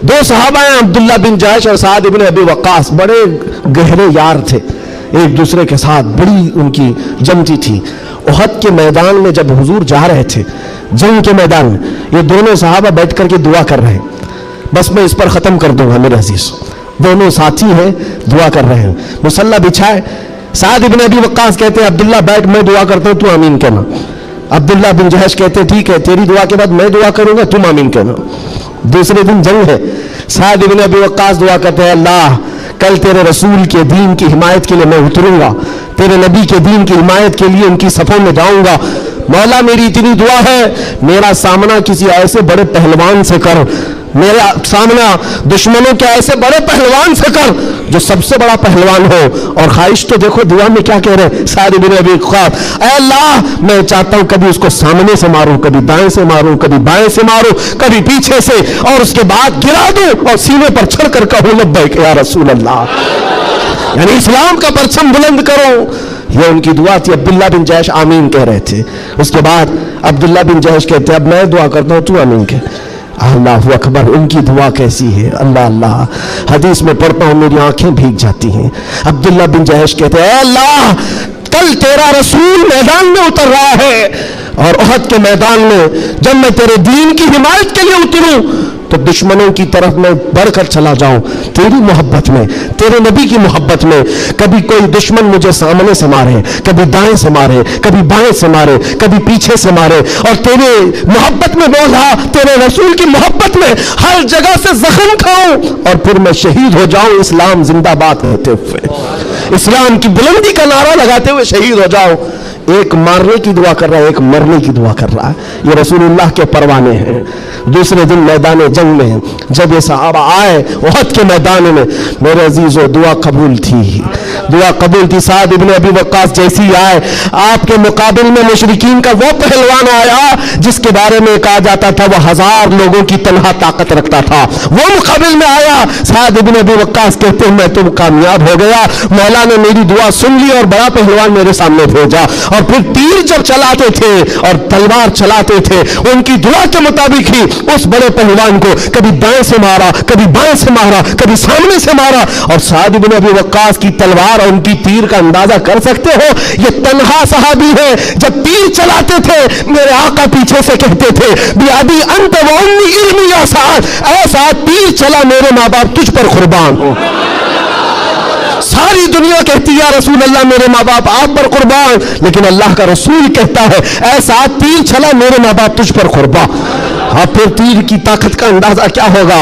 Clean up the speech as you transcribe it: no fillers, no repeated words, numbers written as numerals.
دو صحابہ ہیں عبداللہ بن جہش اور سعد ابن ابی وقاص، بڑے گہرے یار تھے، ایک دوسرے کے ساتھ بڑی ان کی جمتی تھی۔ احد کے میدان میں جب حضور جا رہے تھے، جنگ کے میدان میں، یہ دونوں صحابہ بیٹھ کر کے دعا کر رہے ہیں۔ بس میں اس پر ختم کر دوں گا میرے عزیز، دونوں ساتھی ہیں، دعا کر رہے ہیں، مصلی بچھائے۔ سعد ابن ابی وقاص کہتے ہیں عبداللہ بیٹھ، میں دعا کرتا ہوں، تو آمین کہنا۔ عبداللہ بن جہش کہتے ٹھیک ہے، تیری دعا کے بعد میں دعا کروں گا، تم آمین کہنا۔ دوسرے دن جنگ ہے، سعد ابن ابی وقاص دعا کرتے ہیں اللہ کل تیرے رسول کے دین کی حمایت کے لیے میں اتروں گا، تیرے نبی کے دین کی حمایت کے لیے ان کی صفوں میں جاؤں گا، مولا میری اتنی دعا ہے میرا سامنا کسی ایسے بڑے پہلوان سے کر، میرا سامنا دشمنوں کے ایسے بڑے پہلوان سے کر جو سب سے بڑا پہلوان ہو۔ اور خواہش تو دیکھو دعا میں کیا کہہ رہے سعد بن ابی وقاص، اے اللہ میں چاہتا ہوں کبھی اس کو سامنے سے ماروں، کبھی دائیں سے ماروں، کبھی بائیں سے ماروں، کبھی پیچھے سے، اور اس کے بعد گرا دوں اور سینے پر چڑھ کر کہوں لبیک یا رسول اللہ، یعنی اسلام کا پرچم بلند کرو۔ یہ ان کی دعا تھی۔ عبداللہ بن جہش آمین کہہ رہے تھے۔ اس کے بعد عبداللہ بن جہش کہتے اب میں دعا کرتا ہوں، تو آمین کہہ۔ اللہ اکبر، ان کی دعا کیسی ہے، اللہ اللہ، حدیث میں پڑھتا ہوں میری آنکھیں بھیگ جاتی ہیں۔ عبداللہ بن جہش کہتے ہیں اے اللہ کل تیرا رسول میدان میں اتر رہا ہے، اور احد کے میدان میں جب میں تیرے دین کی حمایت کے لیے اتروں تو دشمنوں کی طرف میں بڑھ کر چلا جاؤں تیری محبت میں، تیرے نبی کی محبت میں۔ کبھی کوئی دشمن مجھے سامنے سے مارے، کبھی دائیں سے مارے، کبھی بائیں سے مارے، کبھی پیچھے سے مارے، اور تیرے محبت میں بولا، تیرے رسول کی محبت میں ہر جگہ سے زخم کھاؤں اور پھر میں شہید ہو جاؤں اسلام زندہ باد ہوتے ہوئے، اسلام کی بلندی کا نعرہ لگاتے ہوئے شہید ہو جاؤں۔ ایک مارنے کی دعا کر رہا ہے، ایک مرنے کی دعا کر رہا ہے۔ یہ رسول اللہ کے پروانے ہیں۔ دوسرے دن میدان جنگ میں جب یہ صحابہ آئے احد کے میدان میں، میرے عزیزو دعا قبول تھی، دعا قبول تھی۔ سعد ابن ابی وقاص جیسی آئے، آپ کے مقابل میں مشرکین کا وہ پہلوان آیا جس کے بارے میں کہا جاتا تھا وہ 1000 لوگوں کی تنہا طاقت رکھتا تھا، وہ مقابل میں آیا۔ سعد ابن ابی وقاص کہتے ہیں میں تو کامیاب ہو گیا، مولا نے میری دعا سن لی اور بڑا پہلوان میرے سامنے بھیجا۔ اور پھر تیر جب چلاتے تھے اور تلوار چلاتے تھے ان کی دعا کے مطابق ہی اس بڑے پہلوان کو کبھی دائیں سے مارا، کبھی بائیں سے مارا، کبھی سامنے سے مارا۔ اور سعد بن ابی وقاص کی تلوار اور ان کی تیر کا اندازہ کر سکتے ہو، یہ تنہا صحابی ہے، جب تیر چلاتے تھے میرے آقا پیچھے سے کہتے تھے بیابی انت و امی علمی یا سعد، اے سعد تیر چلا میرے ماں باپ تجھ پر قربان ہو۔ ساری دنیا کہتی یا رسول اللہ میرے ماں باپ آپ پر قربان، لیکن اللہ کا رسول کہتا ہے اے سعد تیر چلا میرے ماں باپ تجھ پر قربان۔ اب پھر تیر کی طاقت کا اندازہ کیا ہوگا۔